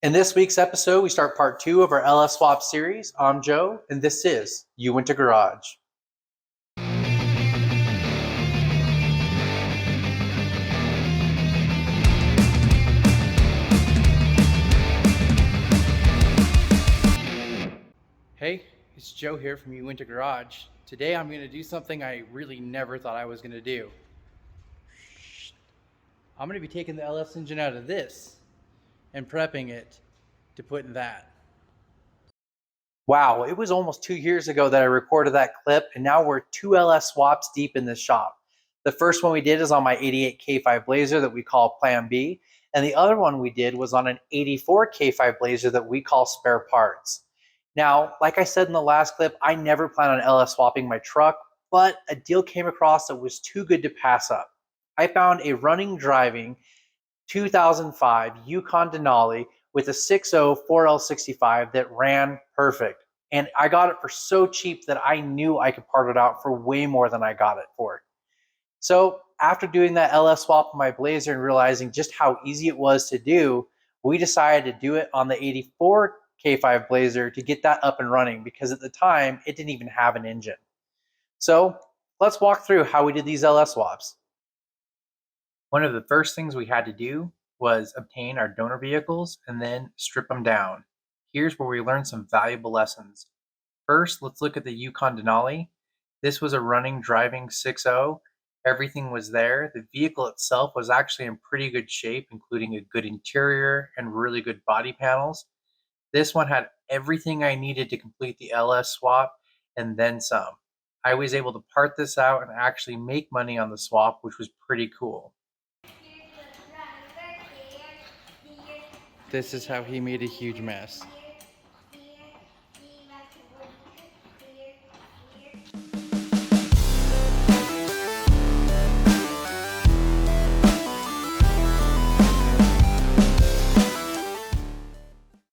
In this week's episode, we start part 2 of our LS Swap series. I'm Joe, and this is You Went to Garage. Hey, it's Joe here from You Went to Garage. Today I'm going to do something I really never thought I was going to do. I'm going to be taking the LS engine out of this and prepping it to put in that. Wow, it was almost 2 years ago that I recorded that clip, and now we're 2 LS swaps deep in this shop. The first one we did is on my 88 K5 Blazer that we call Plan B, and the other one we did was on an 84 K5 Blazer that we call Spare Parts. Now, like I said in the last clip, I never plan on LS swapping my truck, but a deal came across that was too good to pass up. I found a running driving 2005 Yukon Denali with a 6.0 4L65 that ran perfect. And I got it for so cheap that I knew I could part it out for way more than I got it for. So after doing that LS swap on my Blazer and realizing just how easy it was to do, we decided to do it on the 84 K5 Blazer to get that up and running, because at the time it didn't even have an engine. So let's walk through how we did these LS swaps. One of the first things we had to do was obtain our donor vehicles and then strip them down. Here's where we learned some valuable lessons. First, let's look at the Yukon Denali. This was a running driving 6.0. Everything was there. The vehicle itself was actually in pretty good shape, including a good interior and really good body panels. This one had everything I needed to complete the LS swap and then some. I was able to part this out and actually make money on the swap, which was pretty cool. This is how he made a huge mess.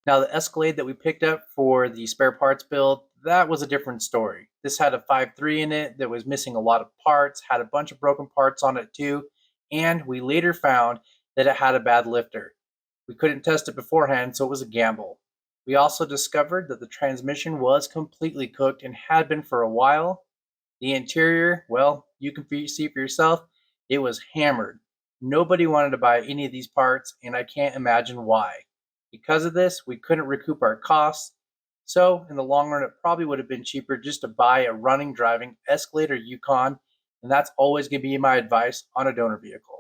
Now the Escalade that we picked up for the spare parts build, that was a different story. This had a 5.3 in it that was missing a lot of parts, had a bunch of broken parts on it too, and we later found that it had a bad lifter. We couldn't test it beforehand, so it was a gamble. We also discovered that the transmission was completely cooked and had been for a while. The interior, well, you can see for yourself, it was hammered. Nobody wanted to buy any of these parts, and I can't imagine why. Because of this, we couldn't recoup our costs. So in the long run, it probably would have been cheaper just to buy a running driving Escalade or Yukon, and that's always going to be my advice on a donor vehicle.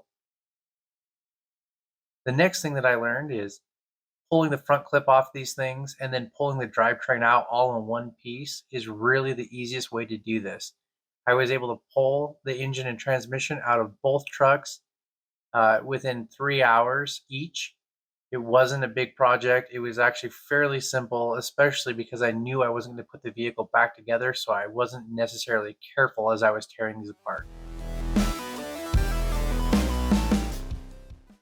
The next thing that I learned is pulling the front clip off these things and then pulling the drivetrain out all in one piece is really the easiest way to do this. I was able to pull the engine and transmission out of both trucks within 3 hours each. It wasn't a big project. It was actually fairly simple, especially because I knew I wasn't going to put the vehicle back together, so I wasn't necessarily careful as I was tearing these apart.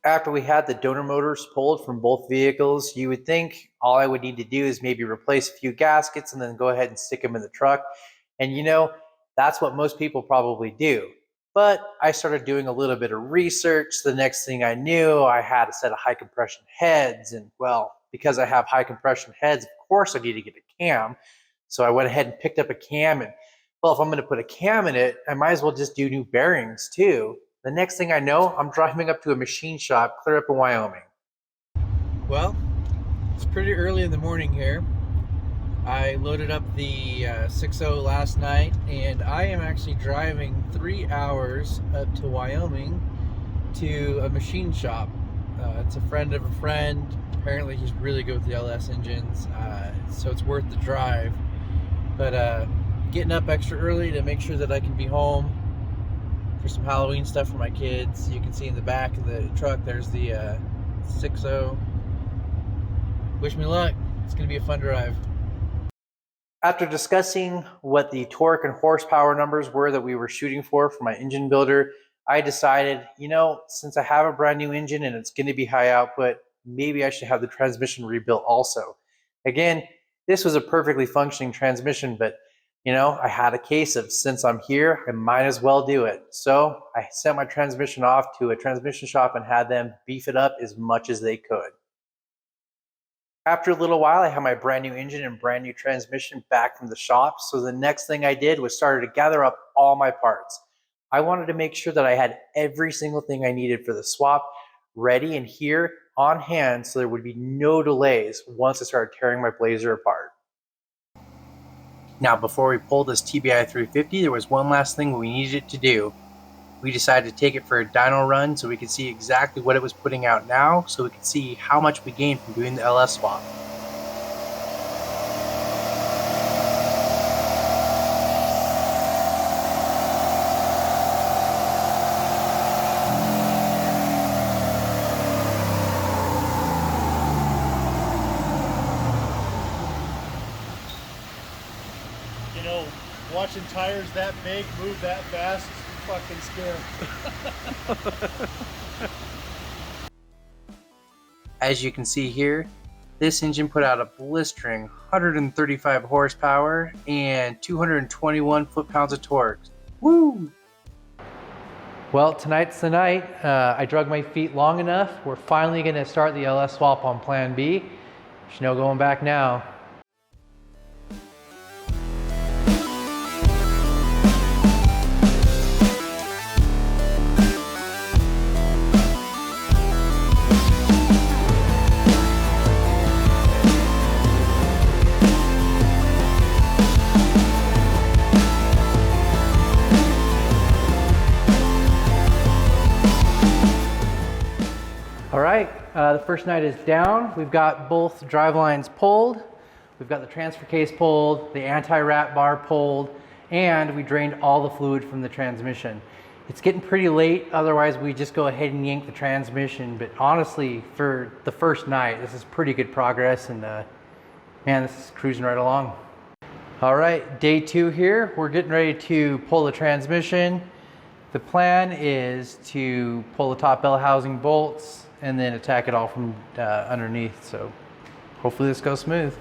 After we had the donor motors pulled from both vehicles, you would think all I would need to do is maybe replace a few gaskets and then go ahead and stick them in the truck. And you know, that's what most people probably do. But I started doing a little bit of research. The next thing I knew, I had a set of high compression heads. And well, because I have high compression heads, of course I need to get a cam. So I went ahead and picked up a cam. And well, if I'm going to put a cam in it, I might as well just do new bearings too. The next thing I know, I'm driving up to a machine shop clear up in Wyoming. Well, it's pretty early in the morning here. I loaded up the 6.0 last night, and I am actually driving 3 hours up to Wyoming to a machine shop. It's a friend of a friend. Apparently he's really good with the LS engines, so it's worth the drive. But getting up extra early to make sure that I can be home for some Halloween stuff for my kids. You can see in the back of the truck there's the 6.0. Wish me luck. It's going to be a fun drive. After discussing what the torque and horsepower numbers were that we were shooting for my engine builder, I decided, you know, since I have a brand new engine and it's going to be high output, maybe I should have the transmission rebuilt also. Again, this was a perfectly functioning transmission, but you know, I had a case of, since I'm here, I might as well do it. So I sent my transmission off to a transmission shop and had them beef it up as much as they could. After a little while, I had my brand new engine and brand new transmission back from the shop. So the next thing I did was started to gather up all my parts. I wanted to make sure that I had every single thing I needed for the swap ready and here on hand so there would be no delays once I started tearing my BLAZER apart. Now, before we pulled this TBI 350, there was one last thing we needed to do. We decided to take it for a dyno run so we could see exactly what it was putting out now, so we could see how much we gained from doing the LS swap. You know, watching tires that big move that fast is fucking scary. As you can see here, this engine put out a blistering 135 horsepower and 221 foot-pounds of torque. Woo! Well, tonight's the night. I drug my feet long enough. We're finally going to start the LS swap on Plan B. There's no going back now. All right, the first night is down. We've got both drive lines pulled. We've got the transfer case pulled, the anti-wrap bar pulled, and we drained all the fluid from the transmission. It's getting pretty late, otherwise we just go ahead and yank the transmission, but honestly, for the first night, this is pretty good progress, and man, this is cruising right along. All right, day 2 here. We're getting ready to pull the transmission. The plan is to pull the top bell housing bolts and then attack it all from underneath. So hopefully this goes smooth.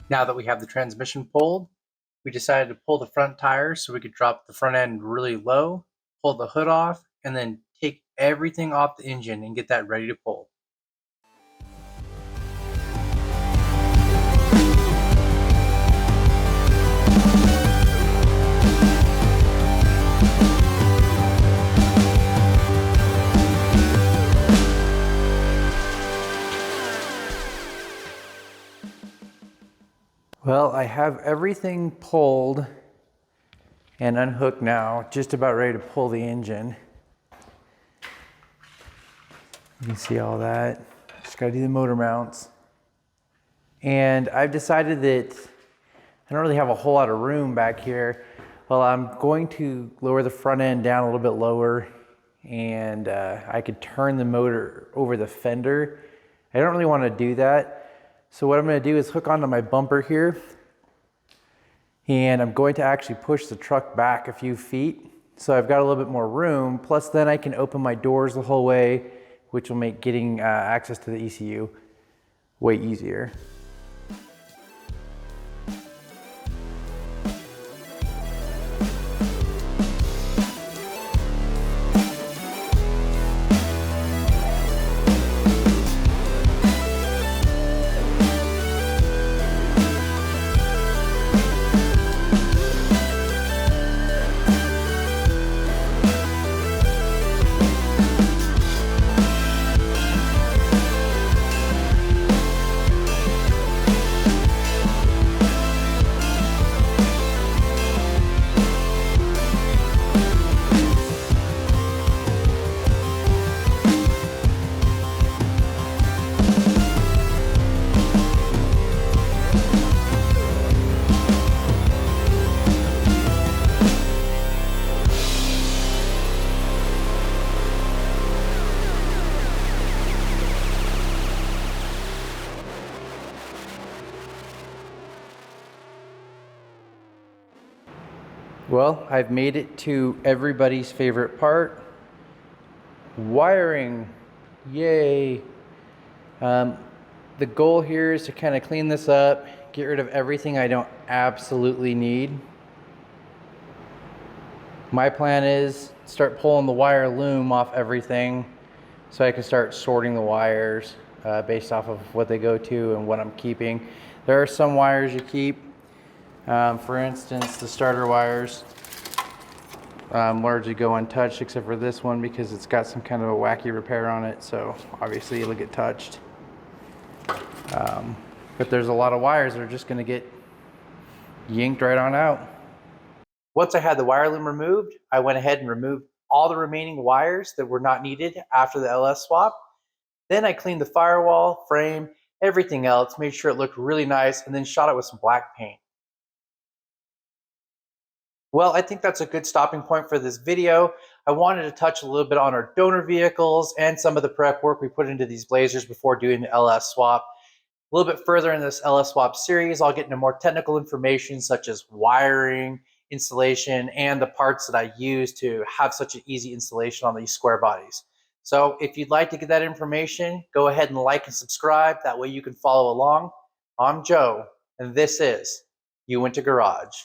Now that we have the transmission pulled, we decided to pull the front tires so we could drop the front end really low, pull the hood off, and then take everything off the engine and get that ready to pull. Well, I have everything pulled and unhooked now, just about ready to pull the engine. You can see all that. Just gotta do the motor mounts. And I've decided that I don't really have a whole lot of room back here. Well, I'm going to lower the front end down a little bit lower, and I could turn the motor over the fender. I don't really want to do that. So what I'm going to do is hook onto my bumper here, and I'm going to actually push the truck back a few feet so I've got a little bit more room, plus then I can open my doors the whole way, which will make getting access to the ECU way easier. Well, I've made it to everybody's favorite part, wiring. Yay. The goal here is to kind of clean this up, get rid of everything I don't absolutely need. My plan is start pulling the wire loom off everything so I can start sorting the wires based off of what they go to and what I'm keeping. There are some wires you keep. For instance, the starter wires largely go untouched except for this one because it's got some kind of a wacky repair on it, so obviously it'll get touched. But there's a lot of wires that are just going to get yanked right on out. Once I had the wire loom removed, I went ahead and removed all the remaining wires that were not needed after the LS swap. Then I cleaned the firewall, frame, everything else, made sure it looked really nice, and then shot it with some black paint. Well, I think that's a good stopping point for this video. I wanted to touch a little bit on our donor vehicles and some of the prep work we put into these BLAZERs before doing the LS swap. A little bit further in this LS swap series, I'll get into more technical information such as wiring, installation, and the parts that I use to have such an easy installation on these square bodies. So if you'd like to get that information, go ahead and like and subscribe. That way you can follow along. I'm Joe, and this is You Went to Garage.